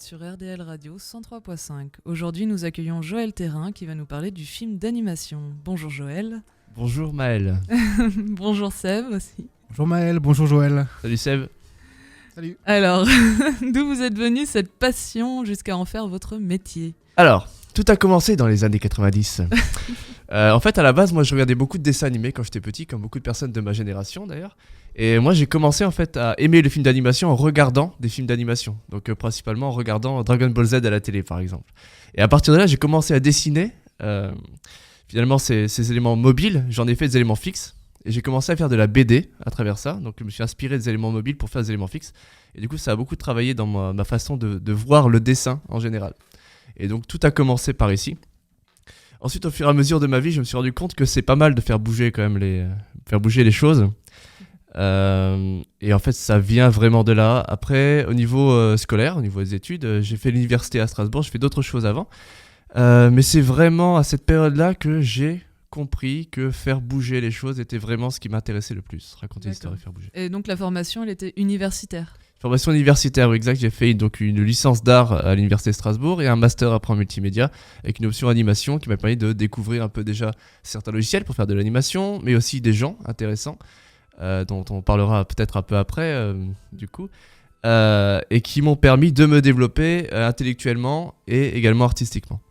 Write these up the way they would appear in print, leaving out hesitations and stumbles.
sur RDL Radio 103.5. Aujourd'hui, nous accueillons Joël Thérin qui va nous parler du film d'animation. Bonjour Joël. Bonjour Maël. Bonjour Seb aussi. Bonjour Maël, bonjour Joël. Salut Seb. Salut. Alors, d'où vous êtes venu cette passion jusqu'à en faire votre métier ? Alors, tout a commencé dans les années 90. En fait, à la base, moi, je regardais beaucoup de dessins animés quand j'étais petit, comme beaucoup de personnes de ma génération d'ailleurs. Et moi, j'ai commencé en fait à aimer les films d'animation en regardant des films d'animation. Donc, principalement en regardant Dragon Ball Z à la télé, par exemple. Et à partir de là, j'ai commencé à dessiner. Finalement, ces éléments mobiles, j'en ai fait des éléments fixes. Et j'ai commencé à faire de la BD à travers ça. Donc, je me suis inspiré des éléments mobiles pour faire des éléments fixes. Et du coup, ça a beaucoup travaillé dans ma façon de voir le dessin en général. Et donc, tout a commencé par ici. Ensuite, au fur et à mesure de ma vie, je me suis rendu compte que c'est pas mal de faire bouger quand même les choses. Et en fait, ça vient vraiment de là. Après, au niveau scolaire, au niveau des études, j'ai fait l'université à Strasbourg. J'ai fait d'autres choses avant. Mais c'est vraiment à cette période-là que j'ai compris que faire bouger les choses était vraiment ce qui m'intéressait le plus. Raconter l'histoire et faire bouger. Et donc, la formation, elle était universitaire ? Formation universitaire, oui, exact. J'ai fait donc une licence d'art à l'université de Strasbourg et un master après en multimédia avec une option animation qui m'a permis de découvrir un peu déjà certains logiciels pour faire de l'animation, mais aussi des gens intéressants dont on parlera peut-être un peu après, du coup, et qui m'ont permis de me développer intellectuellement et également artistiquement.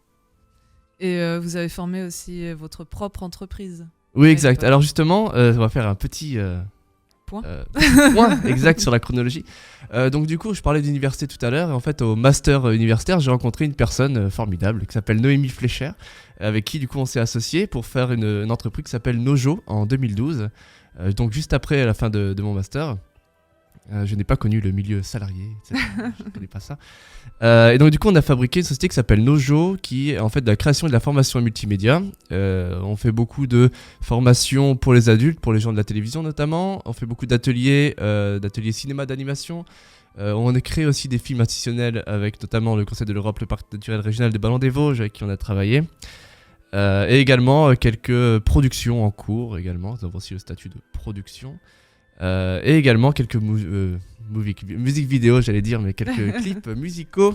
Et vous avez formé aussi votre propre entreprise ? Oui, exact. Alors justement, on va faire un petit... point exact sur la chronologie. Donc du coup, je parlais d'université tout à l'heure et en fait au master universitaire, j'ai rencontré une personne formidable qui s'appelle Noémie Flécher, avec qui du coup on s'est associé pour faire une entreprise qui s'appelle Nojo en 2012. Donc juste après la fin de mon master. Je n'ai pas connu le milieu salarié, etc. Je ne connais pas ça. Et donc du coup, on a fabriqué une société qui s'appelle Nojo, qui est en fait de la création et de la formation en multimédia. On fait beaucoup de formations pour les adultes, pour les gens de la télévision notamment. On fait beaucoup d'ateliers cinéma, d'animation. On a créé aussi des films institutionnels avec notamment le Conseil de l'Europe, le Parc naturel régional de Ballon des Vosges, avec qui on a travaillé. Et également quelques productions en cours également. Nous avons aussi le statut de production. Et également quelques musiques vidéo, j'allais dire, mais quelques clips musicaux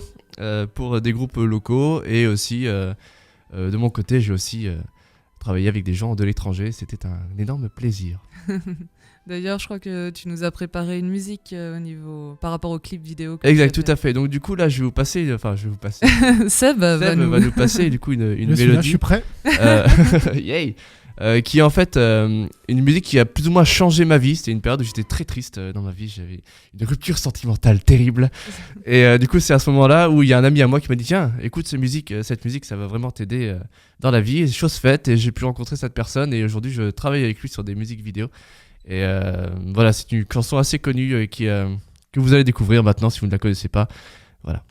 pour des groupes locaux. Et aussi, de mon côté, j'ai aussi travaillé avec des gens de l'étranger. C'était un énorme plaisir. D'ailleurs, je crois que tu nous as préparé une musique par rapport au clip vidéo. Exact, tout à fait. Donc du coup, là, je vais vous passer... Seb va nous passer du coup une mélodie. Là, je suis prêt. Yay. Qui est en fait une musique qui a plus ou moins changé ma vie. C'était une période où j'étais très triste dans ma vie. J'avais une rupture sentimentale terrible. Et du coup, c'est à ce moment-là où il y a un ami à moi qui m'a dit « Tiens, écoute cette musique, ça va vraiment t'aider dans la vie. » Chose faite, et j'ai pu rencontrer cette personne. Et aujourd'hui, je travaille avec lui sur des musiques vidéo. Et voilà, c'est une chanson assez connue que vous allez découvrir maintenant si vous ne la connaissez pas. Voilà.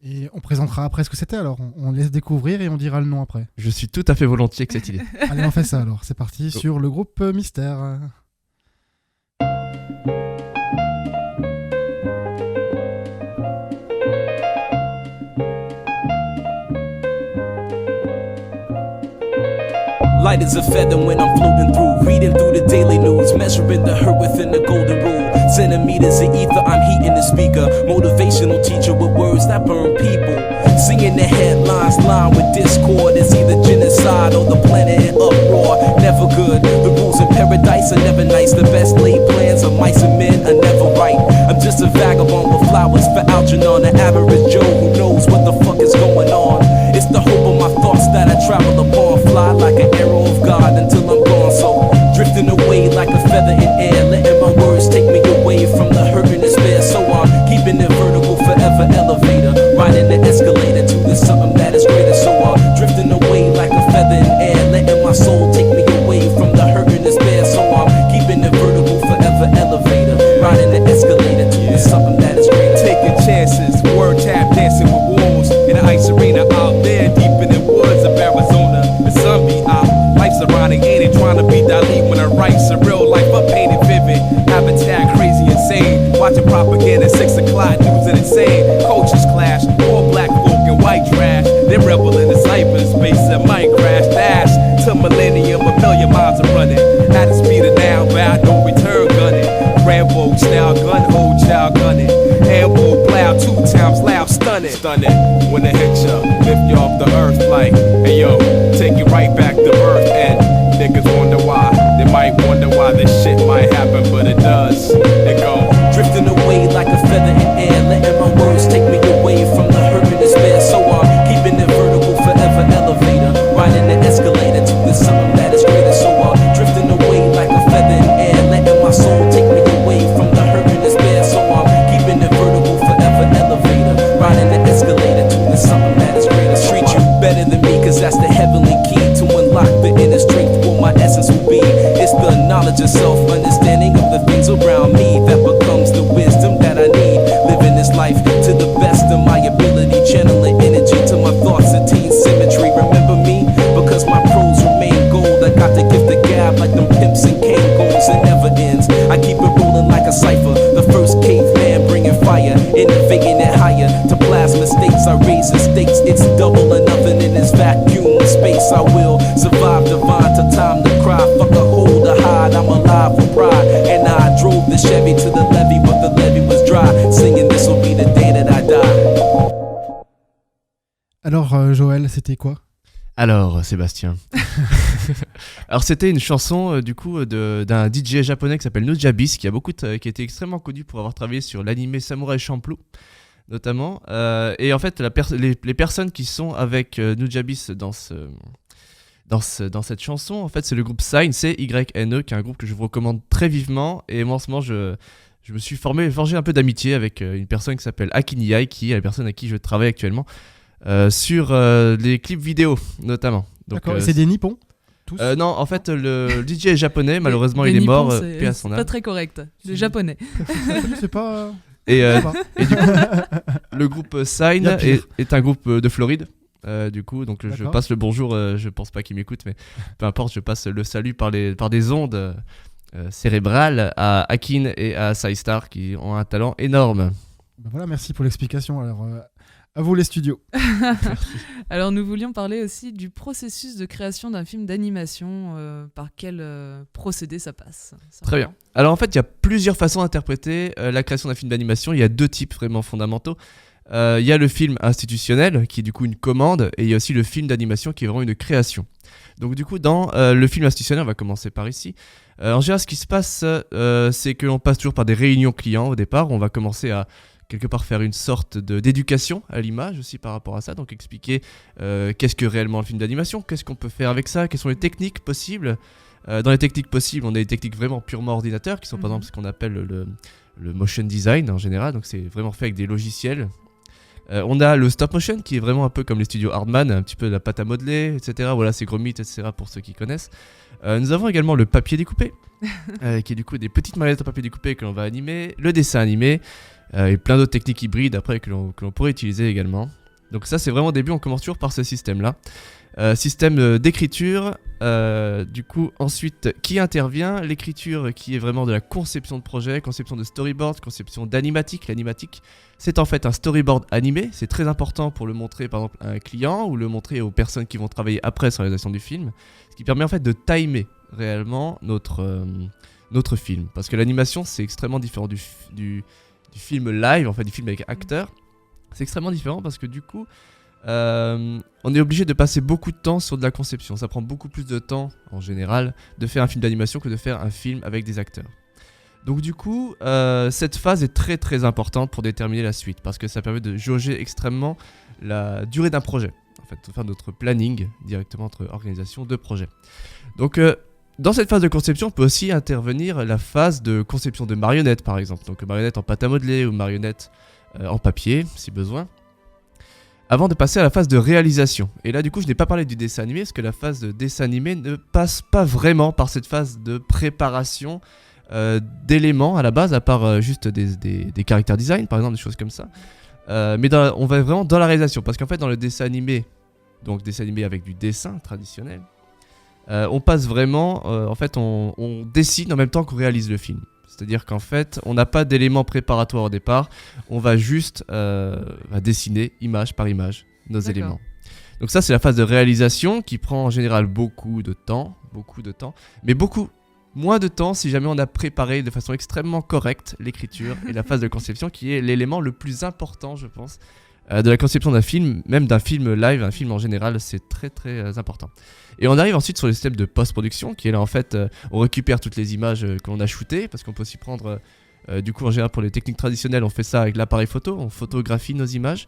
Et on présentera après ce que c'était alors. On laisse découvrir et on dira le nom après. Je suis tout à fait volontiers avec cette idée. Allez, on fait ça alors. C'est parti sur le groupe Mystère. Light as a feather when I'm floating through, reading through the daily news, measuring the hurt within the golden rule. Centimeters of ether, I'm heating the speaker. Motivational teacher with words that burn people. Singing the headlines, lined with discord. It's either genocide or the planet in uproar. Never good. The rules in paradise are never nice. The best laid plans of mice and men are never right. I'm just a vagabond with flowers for Algernon, an average Joe who knows what the fuck is going on. It's the hope of my thoughts that I travel upon. Fly like an arrow of God until I'm gone. So drifting away like a feather in air, letting my words take me away from the hurt and despair. So I'm keeping it vertical, forever elevator, riding the escalator to the something that is greater. So I'm drifting away like a feather in air, letting my soul take me away from the hurt and despair. So I'm keeping it vertical, forever elevator, riding the escalator to the something that is greater. Taking chances, word tap dancing with wolves in the ice arena out there deep in the woods of Arizona. The sun be out, life's ironic, ain't it? Trying to be Dali when I write surreal life, I painted vivid. Habitat crazy, insane. Watching propaganda, 6 o'clock, news and insane. Cultures clash, all black folk and white trash. They rebel in the cyberspace that might crash. Dash to millennium, a million miles are running. At the speed of now, bound, no return gunning. Rambo style, gun hold, child gunning. Ambo plow, 2 times loud, stunning. stunning. When it hits ya, lift you off the earth like, hey yo, take you right back to birth. And niggas wonder why, they might wonder why this shit might happen, but it does. It go Drifting away like a feather in air, letting my words take me away from the hurt and despair. So I'm keeping it vertical, forever elevator, riding the escalator to the something that is greater. So I'm drifting away like a feather in air, letting my soul take me away from the hurt and despair. So I'm keeping it vertical, forever elevator, riding the escalator to the something that is greater. Treat you better than me, cause that's the heavenly key to unlock the inner strength. What my essence will be, it's the knowledge of self, understanding of the things around me that becomes the wisdom that I need. Living this life to the best of my ability, channeling energy to my thoughts, attain symmetry. Remember me, because my prose remain gold. I got the gift of gab like them pimps and cane goals. It never ends, I keep it rolling like a cipher. The first caveman bringing fire, innovating it higher. To plasma states, I raise the stakes. It's double or nothing in this vacuum of space. I will survive divine to time to cry. Fuck a hold or hide, I'm alive with pride. And I drove the Chevy to the levee, but the levee was dry. Singing this will be the day that I die. Alors, Joël, c'était quoi? Alors, Sébastien. Alors, c'était une chanson du coup d'un DJ japonais qui s'appelle Nujabes, qui a été extrêmement connu pour avoir travaillé sur l'anime Samurai Champloo, notamment. Et en fait, les personnes qui sont avec Nujabes dans cette chanson, en fait, c'est le groupe Syne, C-Y-N-E, qui est un groupe que je vous recommande très vivement. Et moi, en ce moment, je me suis forgé un peu d'amitié avec une personne qui s'appelle Akiniai, qui est la personne à qui je travaille actuellement. Sur les clips vidéo notamment. Donc, D'accord, c'est des nippons tous non, en fait, le DJ est japonais, malheureusement Les il est Nippons, mort, c'est paix à son pas âme. très correct. Les japonais. C'est pas. Et, ça va. et du coup, le groupe Y Syne a pire. est un groupe de Floride. Du coup, donc je D'accord. passe le bonjour, je pense pas qu'il m'écoute, mais peu importe, je passe le salut par des ondes cérébrales à Akin et à Psystar qui ont un talent énorme. Ben voilà, merci pour l'explication. Alors, à vous les studios. Alors nous voulions parler aussi du processus de création d'un film d'animation, par quel procédé ça passe. Très bien. Alors en fait, il y a plusieurs façons d'interpréter la création d'un film d'animation. Il y a deux types vraiment fondamentaux. Il y a le film institutionnel, qui est du coup une commande, et il y a aussi le film d'animation, qui est vraiment une création. Donc du coup, dans le film institutionnel, on va commencer par ici. En général, ce qui se passe, c'est que l'on passe toujours par des réunions clients au départ. On va commencer à quelque part faire une sorte d'éducation à l'image aussi par rapport à ça, donc expliquer qu'est-ce que réellement le film d'animation, qu'est-ce qu'on peut faire avec ça, quelles sont les techniques possibles. Dans les techniques possibles, on a des techniques vraiment purement ordinateur, qui sont par exemple ce qu'on appelle le motion design en général, donc c'est vraiment fait avec des logiciels. On a le stop motion qui est vraiment un peu comme les studios Hardman, un petit peu de la pâte à modeler, etc. Voilà, c'est Gromit, etc. pour ceux qui connaissent. Nous avons également le papier découpé, qui est du coup des petites marionnettes en papier découpé que l'on va animer, le dessin animé, et plein d'autres techniques hybrides après que l'on pourrait utiliser également. Donc ça c'est vraiment au début, on commence toujours par ce système-là. Système d'écriture, du coup ensuite qui intervient, l'écriture qui est vraiment de la conception de projet, conception de storyboard, conception d'animatique. L'animatique c'est en fait un storyboard animé, c'est très important pour le montrer par exemple à un client ou le montrer aux personnes qui vont travailler après sur la réalisation du film, ce qui permet en fait de timer réellement notre film, parce que l'animation c'est extrêmement différent du film live, en fait du film avec acteurs, c'est extrêmement différent parce que du coup on est obligé de passer beaucoup de temps sur de la conception. Ça prend beaucoup plus de temps, en général, de faire un film d'animation que de faire un film avec des acteurs. Donc du coup, cette phase est très très importante pour déterminer la suite, parce que ça permet de jauger extrêmement la durée d'un projet. En fait, de faire notre planning directement entre organisation de projet. Donc dans cette phase de conception, on peut aussi intervenir la phase de conception de marionnettes, par exemple. Donc marionnettes en pâte à modeler ou marionnettes en papier, si besoin. Avant de passer à la phase de réalisation. Et là du coup je n'ai pas parlé du dessin animé, parce que la phase de dessin animé ne passe pas vraiment par cette phase de préparation d'éléments à la base, à part juste des caractères design par exemple, des choses comme ça. Mais on va vraiment dans la réalisation, parce qu'en fait dans le dessin animé, donc dessin animé avec du dessin traditionnel, on passe vraiment, en fait on dessine en même temps qu'on réalise le film. C'est-à-dire qu'en fait, on n'a pas d'éléments préparatoires au départ, on va juste dessiner image par image nos éléments. Donc ça, c'est la phase de réalisation qui prend en général beaucoup de temps, mais beaucoup moins de temps si jamais on a préparé de façon extrêmement correcte l'écriture et la phase de conception qui est l'élément le plus important, je pense, de la conception d'un film, même d'un film live, un film en général, c'est très très important. Et on arrive ensuite sur le système de post-production, qui est là en fait, on récupère toutes les images que l'on a shootées, parce qu'on peut aussi prendre, du coup en général pour les techniques traditionnelles, on fait ça avec l'appareil photo, on photographie nos images,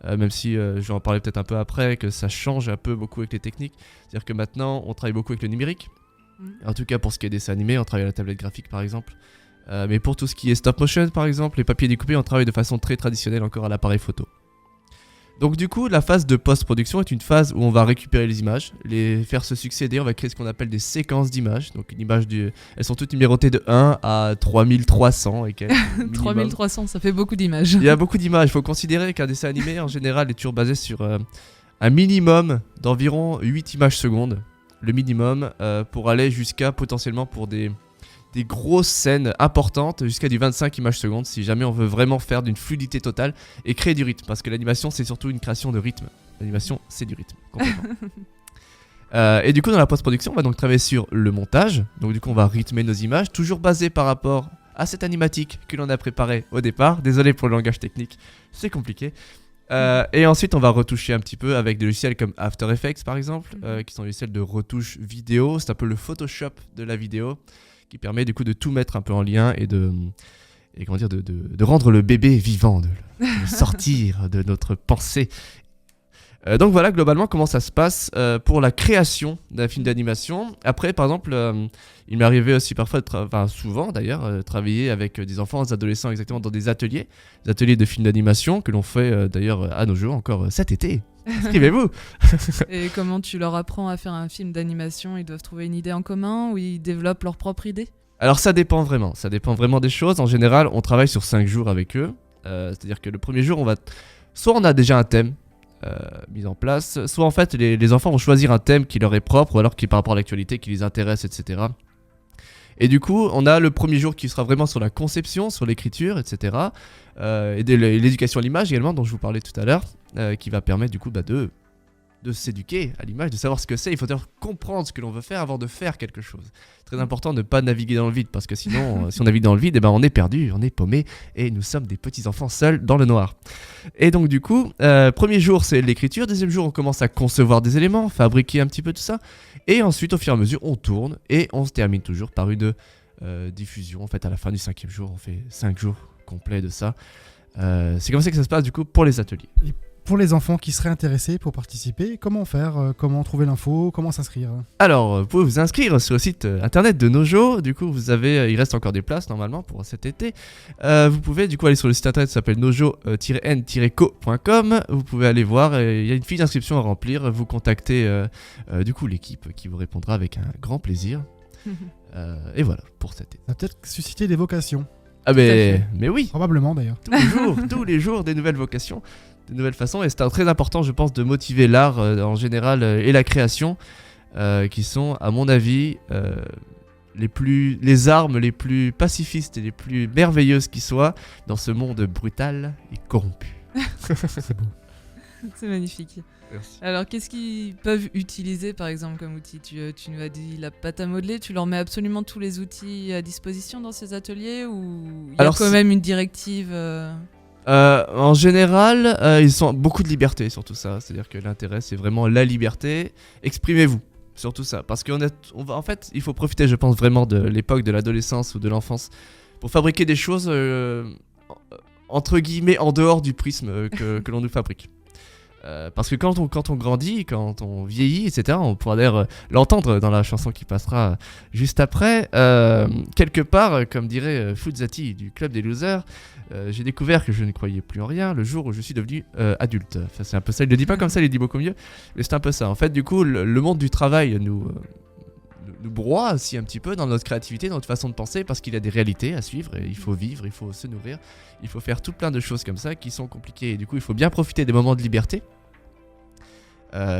même si je vais en parler peut-être un peu après, que ça change un peu beaucoup avec les techniques. C'est-à-dire que maintenant, on travaille beaucoup avec le numérique, en tout cas pour ce qui est dessin animé, on travaille à la tablette graphique par exemple. Mais pour tout ce qui est stop motion par exemple, les papiers découpés, on travaille de façon très traditionnelle encore à l'appareil photo. Donc du coup, la phase de post-production est une phase où on va récupérer les images, les faire se succéder, on va créer ce qu'on appelle des séquences d'images. Donc elles sont toutes numérotées de 1 à 3300 et quelques. 3300, ça fait beaucoup d'images. Il y a beaucoup d'images, il faut considérer qu'un dessin animé en général est toujours basé sur un minimum d'environ 8 images secondes. Le minimum pour aller jusqu'à potentiellement pour des grosses scènes importantes jusqu'à du 25 images secondes si jamais on veut vraiment faire d'une fluidité totale et créer du rythme, parce que l'animation c'est surtout une création de rythme. L'animation c'est du rythme, complètement. Et du coup dans la post-production on va donc travailler sur le montage, donc du coup on va rythmer nos images, toujours basé par rapport à cette animatique que l'on a préparée au départ. Désolé pour le langage technique, c'est compliqué. Et ensuite on va retoucher un petit peu avec des logiciels comme After Effects par exemple, qui sont des logiciels de retouche vidéo, c'est un peu le Photoshop de la vidéo, qui permet du coup de tout mettre un peu en lien et de rendre le bébé vivant, de le sortir de notre pensée. Donc voilà globalement comment ça se passe pour la création d'un film d'animation. Après par exemple, il m'est arrivé aussi parfois, souvent d'ailleurs, travailler avec des enfants, des adolescents exactement dans des ateliers de films d'animation que l'on fait d'ailleurs à nos jours encore cet été. Inscrivez-vous. Et comment tu leur apprends à faire un film d'animation? Ils doivent trouver une idée en commun ou ils développent leur propre idée? Alors ça dépend vraiment des choses. En général, on travaille sur 5 jours avec eux. C'est-à-dire que le premier jour, soit on a déjà un thème mis en place, soit en fait les enfants vont choisir un thème qui leur est propre ou alors qui est par rapport à l'actualité, qui les intéresse, etc. Et du coup, on a le premier jour qui sera vraiment sur la conception, sur l'écriture, etc. Et l'éducation à l'image également, dont je vous parlais tout à l'heure, qui va permettre du coup de s'éduquer à l'image, de savoir ce que c'est. Il faut d'ailleurs comprendre ce que l'on veut faire avant de faire quelque chose. Très important de ne pas naviguer dans le vide, parce que sinon, si on navigue dans le vide, on est perdu, on est paumé, et nous sommes des petits enfants seuls dans le noir. Et donc du coup, premier jour c'est l'écriture, deuxième jour on commence à concevoir des éléments, fabriquer un petit peu tout ça, et ensuite au fur et à mesure on tourne, et on se termine toujours par une diffusion. En fait à la fin du 5e jour, on fait 5 jours complets de ça. C'est comme ça que ça se passe du coup pour les ateliers. Et pour les enfants qui seraient intéressés pour participer, comment faire? Comment trouver l'info? Comment s'inscrire? Alors, vous pouvez vous inscrire sur le site internet de Nojo. Du coup, il reste encore des places normalement pour cet été. Vous pouvez du coup aller sur le site internet qui s'appelle nojo-n-co.com. Vous pouvez aller voir, il y a une fiche d'inscription à remplir. Vous contactez du coup l'équipe qui vous répondra avec un grand plaisir. Et voilà pour cet été. Ça va peut-être susciter des vocations. Ah mais oui, Probablement d'ailleurs. tous les jours, des nouvelles vocations, de nouvelles façons. Et c'est très important, je pense, de motiver l'art en général et la création, qui sont, à mon avis, les armes les plus pacifistes et les plus merveilleuses qui soient dans ce monde brutal et corrompu. C'est beau. C'est magnifique. Merci. Alors, qu'est-ce qu'ils peuvent utiliser, par exemple, comme outil? Tu nous as dit la pâte à modeler. Tu leur mets absolument tous les outils à disposition dans ces ateliers, ou il y a Alors, quand même une directive En général, ils ont beaucoup de liberté sur tout ça. C'est-à-dire que l'intérêt, c'est vraiment la liberté. Exprimez-vous sur tout ça. Parce en fait, il faut profiter, je pense, vraiment de l'époque de l'adolescence ou de l'enfance pour fabriquer des choses, entre guillemets, en dehors du prisme que l'on nous fabrique. Parce que quand on grandit, quand on vieillit, etc., on pourra d'ailleurs l'entendre dans la chanson qui passera juste après. Quelque part, comme dirait Fuzzati du Club des Losers, j'ai découvert que je ne croyais plus en rien le jour où je suis devenu adulte. Enfin, c'est un peu ça, il ne le dit pas comme ça, il le dit beaucoup mieux, mais c'est un peu ça. En fait, du coup, le monde du travail nous broie aussi un petit peu dans notre créativité, dans notre façon de penser, parce qu'il y a des réalités à suivre, et il faut vivre, il faut se nourrir, il faut faire tout plein de choses comme ça qui sont compliquées, et du coup il faut bien profiter des moments de liberté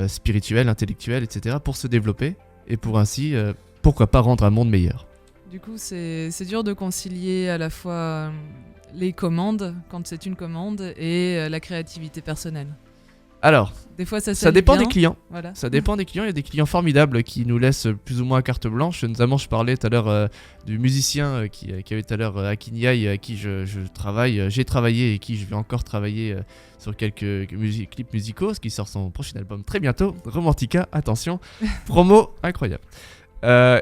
spirituelle, intellectuelle, etc., pour se développer, et pour ainsi, pourquoi pas rendre un monde meilleur. Du coup, c'est dur de concilier à la fois les commandes, quand c'est une commande, et la créativité personnelle. Alors, Des fois, ça ça dépend bien. des clients. Voilà. Ça dépend des clients. Il y a des clients formidables qui nous laissent plus ou moins carte blanche. Notamment, je parlais tout à l'heure du musicien qui avait tout à l'heure Akiniai, à qui je travaille. J'ai travaillé et qui je vais encore travailler sur quelques clips musicaux, ce qui sort son prochain album très bientôt. Romantica, attention, promo incroyable.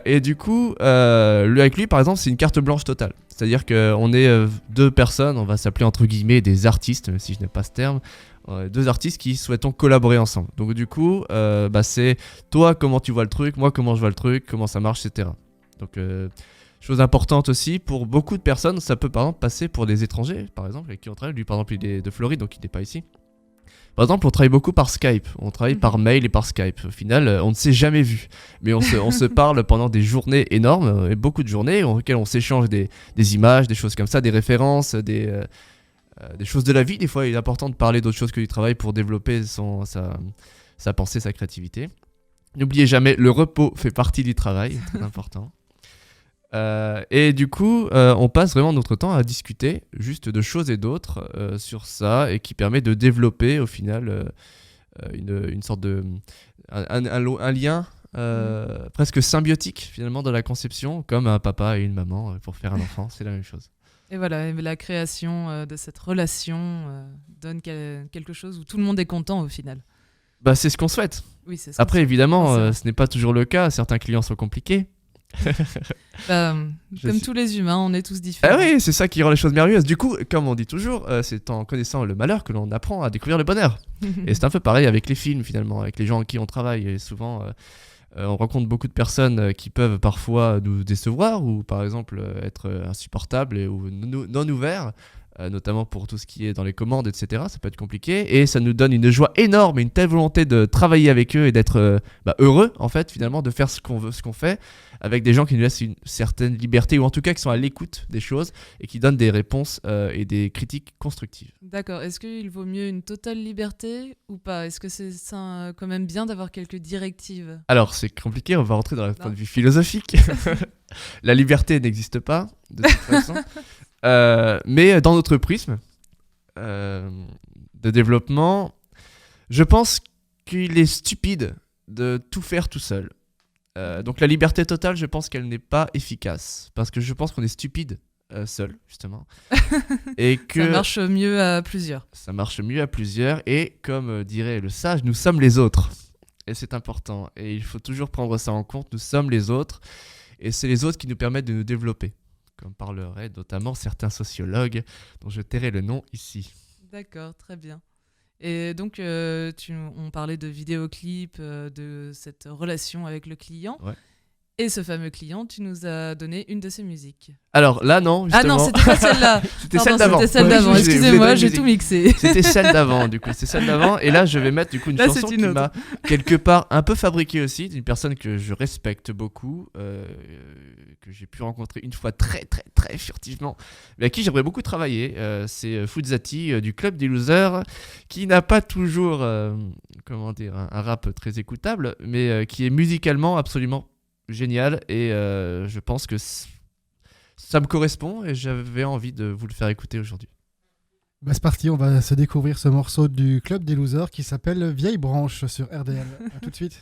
Et du coup, avec lui, par exemple, c'est une carte blanche totale. C'est-à-dire qu'on est deux personnes, on va s'appeler entre guillemets des artistes, même si je n'ai pas ce terme. Deux artistes qui souhaitons collaborer ensemble. Donc du coup, c'est toi comment tu vois le truc, moi comment je vois le truc, comment ça marche, etc. Donc chose importante aussi, pour beaucoup de personnes, ça peut par exemple passer pour des étrangers, par exemple, avec qui on travaille. Lui par exemple il est de Floride, donc il n'est pas ici. Par exemple, on travaille beaucoup par Skype, on travaille par mail et par Skype. Au final, on ne s'est jamais vu, mais on se parle pendant des journées énormes, et beaucoup de journées, auxquelles on s'échange des images, des choses comme ça, des références, des choses de la vie. Des fois, il est important de parler d'autres choses que du travail pour développer sa pensée, sa créativité. N'oubliez jamais, le repos fait partie du travail, c'est très important. Et du coup, on passe vraiment notre temps à discuter juste de choses et d'autres sur ça, et qui permet de développer au final une sorte de un lien presque symbiotique finalement dans la conception, comme un papa et une maman pour faire un enfant, c'est la même chose. Et voilà, et la création de cette relation donne quelque chose où tout le monde est content au final. Bah, c'est ce qu'on souhaite. Oui, c'est ce Après, évidemment, c'est vrai. ce n'est pas toujours le cas. Certains clients sont compliqués. Comme suis- tous les humains, on est tous différents. Ah oui, c'est ça qui rend les choses merveilleuses. Du coup, comme on dit toujours, c'est en connaissant le malheur que l'on apprend à découvrir le bonheur. Et c'est un peu pareil avec les films finalement, avec les gens avec qui on travaille. Et souvent, on rencontre beaucoup de personnes qui peuvent parfois nous décevoir ou par exemple être insupportables ou non ouverts. Notamment pour tout ce qui est dans les commandes, etc. Ça peut être compliqué et ça nous donne une joie énorme et une telle volonté de travailler avec eux et d'être heureux en fait finalement de faire ce qu'on veut, ce qu'on fait avec des gens qui nous laissent une certaine liberté ou en tout cas qui sont à l'écoute des choses et qui donnent des réponses et des critiques constructives. D'accord. Est-ce qu'il vaut mieux une totale liberté ou pas ? Est-ce que c'est ça, quand même bien d'avoir quelques directives ? Alors c'est compliqué, on va rentrer dans le point de vue philosophique. La liberté n'existe pas de toute façon. Mais dans notre prisme de développement, je pense qu'il est stupide de tout faire tout seul. Donc la liberté totale, je pense qu'elle n'est pas efficace parce que je pense qu'on est stupide seul justement et que Ça marche mieux à plusieurs. ça marche mieux à plusieurs et comme dirait le sage, nous sommes les autres et c'est important et il faut toujours prendre ça en compte. Nous sommes les autres et c'est les autres qui nous permettent de nous développer, comme parleraient notamment certains sociologues dont je tairai le nom ici. D'accord, très bien. Et donc, on parlait de vidéoclip, de cette relation avec le client. Ouais. Et ce fameux client, tu nous as donné une de ses musiques. Alors là, non, Ah justement. non, c'était pas celle-là. C'était Pardon, celle d'avant. C'était celle Ouais, d'avant. je vous ai donné Excusez-moi, une j'ai musique. tout mixé. C'était celle d'avant, du coup. C'est celle d'avant. Et là, je vais mettre du coup une Là, chanson c'est qui une m'a quelque part un peu fabriquée aussi, d'une personne que je respecte beaucoup, que j'ai pu rencontrer une fois très, très, très furtivement, mais à qui j'aimerais beaucoup travailler. C'est Fuzati du Club des Losers, qui n'a pas toujours, comment dire, un rap très écoutable, mais qui est musicalement absolument génial. Et je pense que ça me correspond et j'avais envie de vous le faire écouter aujourd'hui. Bah, c'est parti, on va se découvrir ce morceau du Club des Losers qui s'appelle Vieille Branche sur RDL. A tout de suite.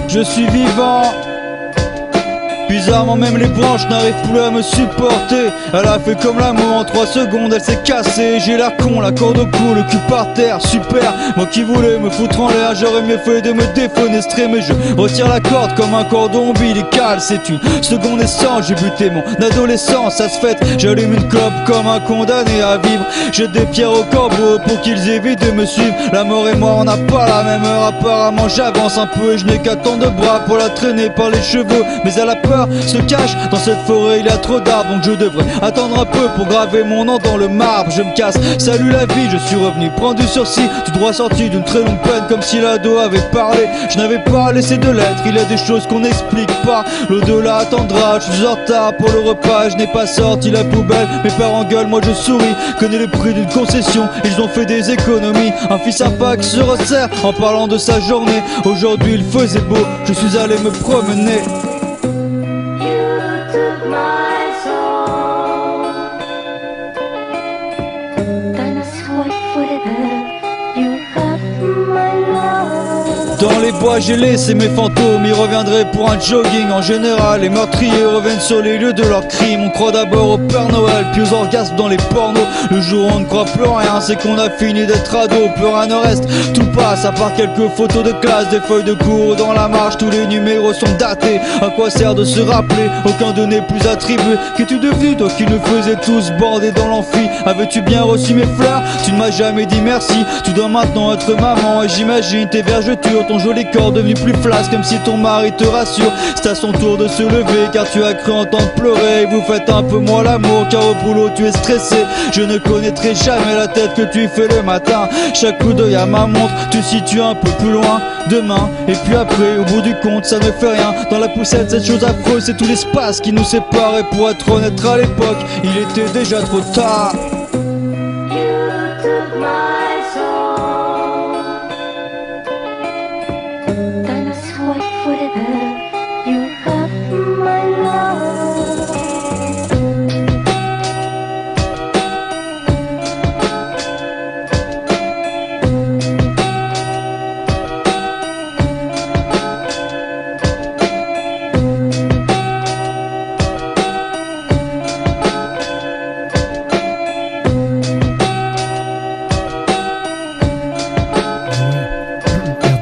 Je suis vivant. Bizarrement même les branches n'arrivent plus à me supporter. Elle a fait comme l'amour en 3 secondes, elle s'est cassée. J'ai l'air con, la corde au cou, le cul par terre, super. Moi qui voulais me foutre en l'air, j'aurais mieux fait de me défenestrer. Mais je retire la corde comme un cordon ombilical. C'est une seconde essence, j'ai buté mon adolescence, ça se fête. J'allume une clope comme un condamné à vivre. Jette des pierres aux corbeaux pour qu'ils évitent de me suivre. La mort et moi on n'a pas la même heure. Apparemment j'avance un peu et je n'ai qu'à tendre de bras pour la traîner par les cheveux. Mais elle a peur se cache dans cette forêt, il y a trop d'arbres, donc je devrais attendre un peu pour graver mon nom dans le marbre. Je me casse, salut la vie, je suis revenu prendre du sursis, tout droit sorti d'une très longue peine, comme si l'ado avait parlé. Je n'avais pas laissé de lettres, il y a des choses qu'on n'explique pas. L'au-delà attendra, je suis en retard pour le repas, je n'ai pas sorti la poubelle. Mes parents gueulent, moi je souris, connais le prix d'une concession, ils ont fait des économies. Un fils sympa qui se resserre en parlant de sa journée. Aujourd'hui il faisait beau, je suis allé me promener. Dans les bois j'ai laissé mes fantômes, ils reviendraient pour un jogging. En général les meurtriers reviennent sur les lieux de leurs crimes. On croit d'abord au Père Noël, puis aux orgasmes dans les pornos. Le jour où on ne croit plus rien, c'est qu'on a fini d'être ado. Plus rien ne reste, tout passe à part quelques photos de classe, des feuilles de cours dans la marche. Tous les numéros sont datés, à quoi sert de se rappeler? Aucun de n'est plus attribué. Qu'es-tu devenu toi qui nous faisais tous border dans l'amphi? Avais-tu bien reçu mes fleurs? Tu ne m'as jamais dit merci. Tu dois maintenant être maman et j'imagine tes vergetures, ton joli corps devenu plus flasque, comme si ton mari te rassure. C'est à son tour de se lever car tu as cru entendre pleurer. Vous faites un peu moins l'amour car au boulot tu es stressé. Je ne connaîtrai jamais la tête que tu fais le matin. Chaque coup d'œil à ma montre, tu situes un peu plus loin. Demain et puis après, au bout du compte ça ne fait rien. Dans la poussette cette chose affreuse, c'est tout l'espace qui nous sépare. Et pour être honnête à l'époque, il était déjà trop tard.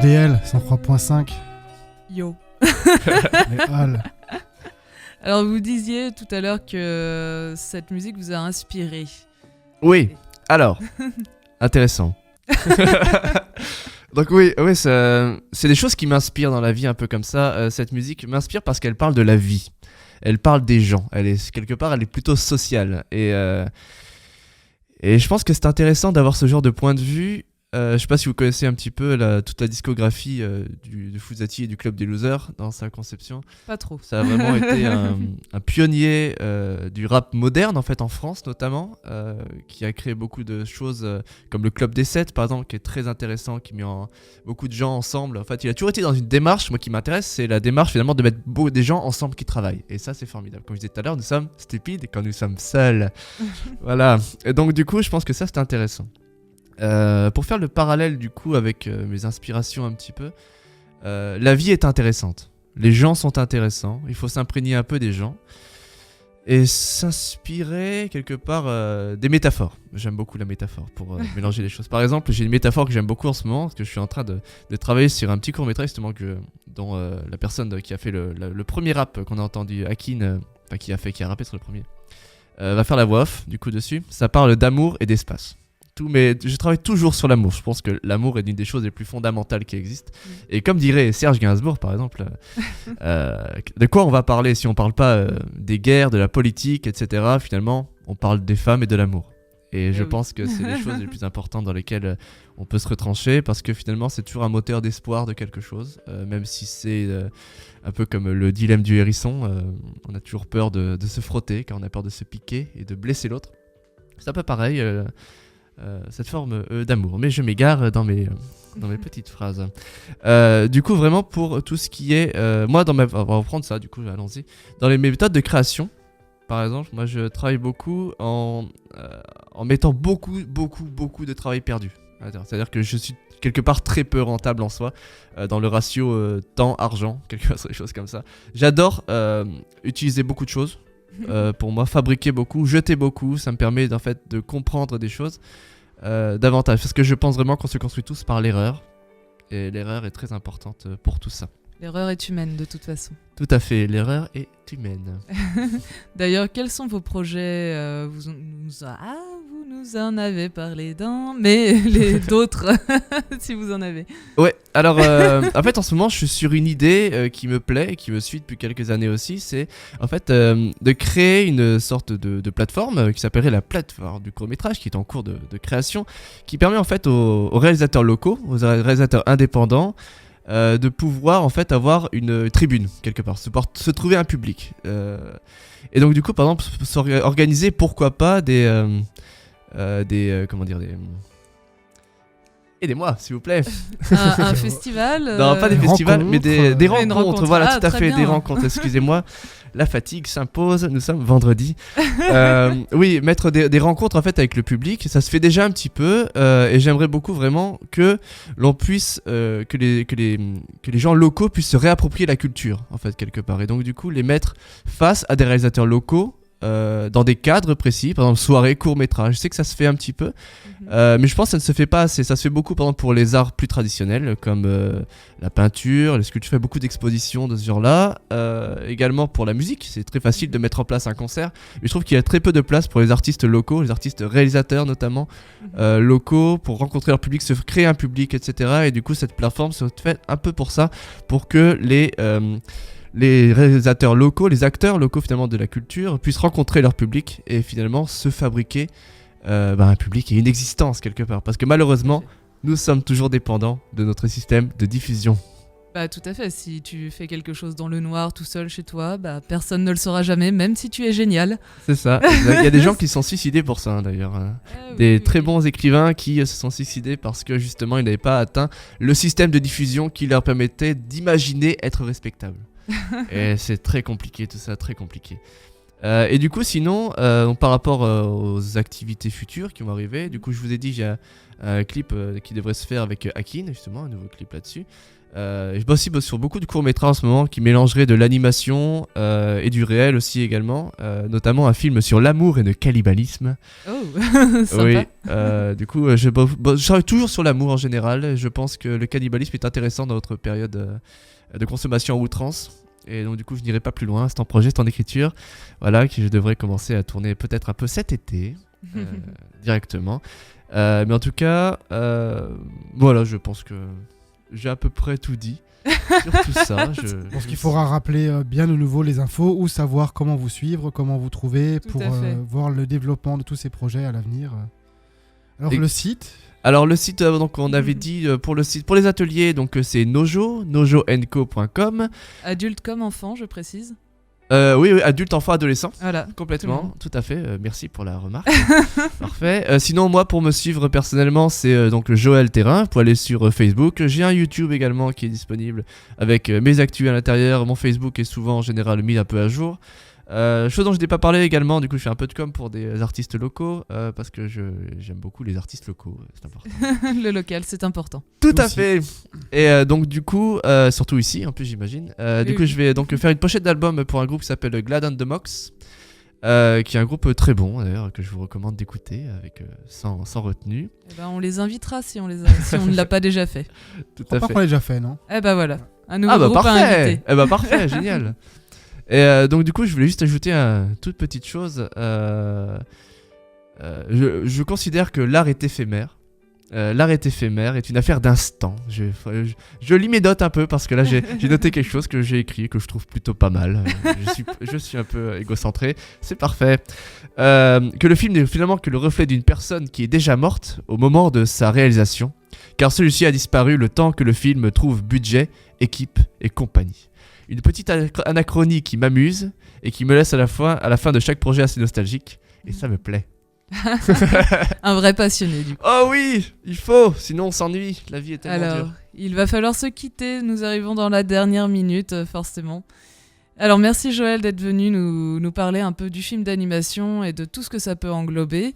RDL 103.5. Yo. Les halles. Alors vous disiez tout à l'heure que cette musique vous a inspiré. Oui, alors, intéressant. Donc oui, c'est des choses qui m'inspirent dans la vie un peu comme ça. Cette musique m'inspire parce qu'elle parle de la vie. Elle parle des gens. Quelque part, elle est plutôt sociale. Et je pense que c'est intéressant d'avoir ce genre de point de vue. Je sais pas si vous connaissez un petit peu toute la discographie de Fouzati et du Club des Losers dans sa conception. Pas trop. Ça a vraiment été un pionnier du rap moderne en fait en France notamment, qui a créé beaucoup de choses comme le Club des 7 par exemple, qui est très intéressant, qui met beaucoup de gens ensemble. En fait, il a toujours été dans une démarche, moi qui m'intéresse, c'est la démarche finalement de mettre des gens ensemble qui travaillent. Et ça c'est formidable. Comme je disais tout à l'heure, nous sommes stupides quand nous sommes seuls. Voilà. Et donc du coup, je pense que ça c'est intéressant. Pour faire le parallèle du coup avec mes inspirations un petit peu, la vie est intéressante, les gens sont intéressants, il faut s'imprégner un peu des gens et s'inspirer quelque part des métaphores. J'aime beaucoup la métaphore pour mélanger les choses. Par exemple, j'ai une métaphore que j'aime beaucoup en ce moment, parce que je suis en train de travailler sur un petit court-métrage justement dont la personne qui a fait le premier rap qu'on a entendu, Akin, qui a rappé sur le premier, va faire la voix off du coup dessus. Ça parle d'amour et d'espace. Mais je travaille toujours sur l'amour. Je pense que l'amour est l'une des choses les plus fondamentales qui existent. Et comme dirait Serge Gainsbourg, par exemple, de quoi on va parler si on parle pas des guerres, de la politique, etc. Finalement, on parle des femmes et de l'amour. Et je pense que c'est les choses les plus importantes dans lesquelles on peut se retrancher, parce que finalement, c'est toujours un moteur d'espoir de quelque chose, même si c'est un peu comme le dilemme du hérisson. On a toujours peur de se frotter, car on a peur de se piquer et de blesser l'autre. C'est un peu pareil. Cette forme d'amour, mais je m'égare dans mes petites phrases. Du coup, vraiment pour tout ce qui est, moi, on va reprendre ça. Du coup, allons-y. Dans mes méthodes de création, par exemple, moi, je travaille beaucoup en mettant beaucoup de travail perdu. C'est-à-dire que je suis quelque part très peu rentable en soi, dans le ratio temps-argent, quelque chose comme ça. J'adore utiliser beaucoup de choses. Pour moi, fabriquer beaucoup, jeter beaucoup, ça me permet en fait de comprendre des choses davantage, parce que je pense vraiment qu'on se construit tous par l'erreur, et l'erreur est très importante pour tout ça. L'erreur est humaine de toute façon. Tout à fait, l'erreur est humaine. D'ailleurs, quels sont vos projets vous nous nous en avez parlé d'un, mais les d'autres, si vous en avez. Ouais, alors en fait en ce moment je suis sur une idée qui me plaît et qui me suit depuis quelques années aussi, c'est en fait de créer une sorte de plateforme qui s'appellerait la plateforme du court-métrage, qui est en cours de création, qui permet en fait aux réalisateurs locaux, aux réalisateurs indépendants, de pouvoir en fait avoir une tribune quelque part, se trouver un public. Et donc du coup par exemple organiser pourquoi pas des comment dire des... Aidez-moi, s'il vous plaît. Un festival Non, pas des festivals, mais des Une rencontres. rencontre. Voilà, Ah, tout à très fait, bien. des rencontres. Excusez-moi, la fatigue s'impose. Nous sommes vendredi. Oui, mettre des rencontres en fait avec le public, ça se fait déjà un petit peu, et j'aimerais beaucoup vraiment que l'on puisse, que les gens locaux puissent se réapproprier la culture, en fait, quelque part. Et donc, du coup, les mettre face à des réalisateurs locaux. Dans des cadres précis, par exemple soirée, court-métrage. Je sais que ça se fait un petit peu, mais je pense que ça ne se fait pas assez. Ça se fait beaucoup par exemple pour les arts plus traditionnels comme la peinture, les sculptures. Je fais beaucoup d'expositions de ce genre-là. Également pour la musique, c'est très facile de mettre en place un concert, mais je trouve qu'il y a très peu de place pour les artistes locaux, les artistes réalisateurs notamment locaux, pour rencontrer leur public, se créer un public, etc. Et du coup cette plateforme se fait un peu pour ça, pour que les réalisateurs locaux, les acteurs locaux finalement de la culture puissent rencontrer leur public et finalement se fabriquer un public et une existence quelque part. Parce que malheureusement, nous sommes toujours dépendants de notre système de diffusion. Bah tout à fait, si tu fais quelque chose dans le noir tout seul chez toi, bah personne ne le saura jamais, même si tu es génial. C'est ça. Il y a des gens qui se sont suicidés pour ça d'ailleurs. Des très bons écrivains qui se sont suicidés parce que justement ils n'avaient pas atteint le système de diffusion qui leur permettait d'imaginer être respectables. Et c'est très compliqué tout ça, très compliqué. Et du coup sinon, par rapport aux activités futures qui vont arriver, du coup je vous ai dit j'ai un clip qui devrait se faire avec Akin, justement, un nouveau clip là-dessus. Je bosse aussi sur beaucoup de courts-métrages en ce moment qui mélangeraient de l'animation et du réel aussi également, notamment un film sur l'amour et le cannibalisme. Oh, sympa. Oui, du coup je travaille toujours sur l'amour en général. Je pense que le cannibalisme est intéressant dans notre période de consommation à outrance. Et donc du coup je n'irai pas plus loin, c'est en projet, c'est en écriture. Voilà, que je devrais commencer à tourner peut-être un peu cet été, directement. Mais en tout cas, voilà, je pense que j'ai à peu près tout dit sur tout ça. Je pense qu'il faudra rappeler bien de nouveau les infos ou savoir comment vous suivre, comment vous trouver Tout pour à fait. voir le développement de tous ces projets à l'avenir. Alors le site. Alors le site, donc on avait dit pour le site, pour les ateliers, donc c'est nojoenco.com. Adulte comme enfant, je précise. Oui, adulte, enfant, adolescent. Voilà. Complètement, tout à fait. Merci pour la remarque. Parfait. Sinon, moi, pour me suivre personnellement, c'est donc Joël Terrain. Vous pouvez aller sur Facebook. J'ai un YouTube également qui est disponible avec mes actus à l'intérieur. Mon Facebook est souvent en général mis un peu à jour. Chose dont je n'ai pas parlé également, du coup je fais un peu de com pour des artistes locaux parce que j'aime beaucoup les artistes locaux, c'est important. Le local, c'est important. Tout à Aussi. fait. Et donc du coup, surtout ici en plus j'imagine, du coup je vais donc faire une pochette d'album pour un groupe qui s'appelle Glad and the Mox, qui est un groupe très bon d'ailleurs que je vous recommande d'écouter avec sans retenue. Eh ben, on les invitera si on ne l'a pas déjà fait. Tout Je crois à pas fait. qu'on l'a déjà fait, non? Eh ben voilà, un nouveau Ah bah groupe à parfait. inviter. Eh bah parfait, génial. Et donc du coup je voulais juste ajouter une toute petite chose. Je considère que l'art est éphémère. L'art est éphémère, est une affaire d'instant. Je lis mes notes un peu parce que là j'ai noté quelque chose que j'ai écrit que je trouve plutôt pas mal. Je suis un peu égocentré, c'est parfait. Que le film n'est finalement que le reflet d'une personne qui est déjà morte au moment de sa réalisation, car celui-ci a disparu le temps que le film trouve budget, équipe et compagnie. Une petite anachronie qui m'amuse et qui me laisse à la fin de chaque projet assez nostalgique, et ça me plaît. Un vrai passionné du coup. Oh oui, il faut, sinon on s'ennuie, la vie est tellement Alors, dure. il va falloir se quitter, nous arrivons dans la dernière minute forcément. Alors merci Joël d'être venu nous parler un peu du film d'animation et de tout ce que ça peut englober.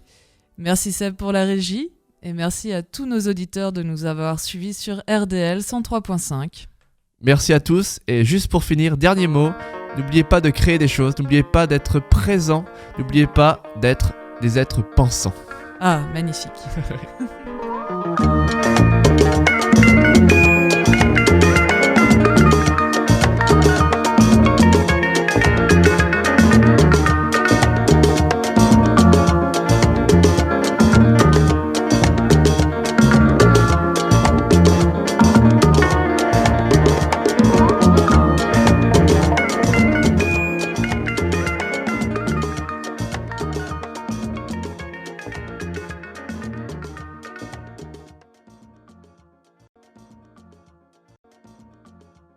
Merci Seb pour la régie et merci à tous nos auditeurs de nous avoir suivis sur RDL 103.5. Merci à tous, et juste pour finir, dernier mot, n'oubliez pas de créer des choses, n'oubliez pas d'être présent, n'oubliez pas d'être des êtres pensants. Ah, magnifique.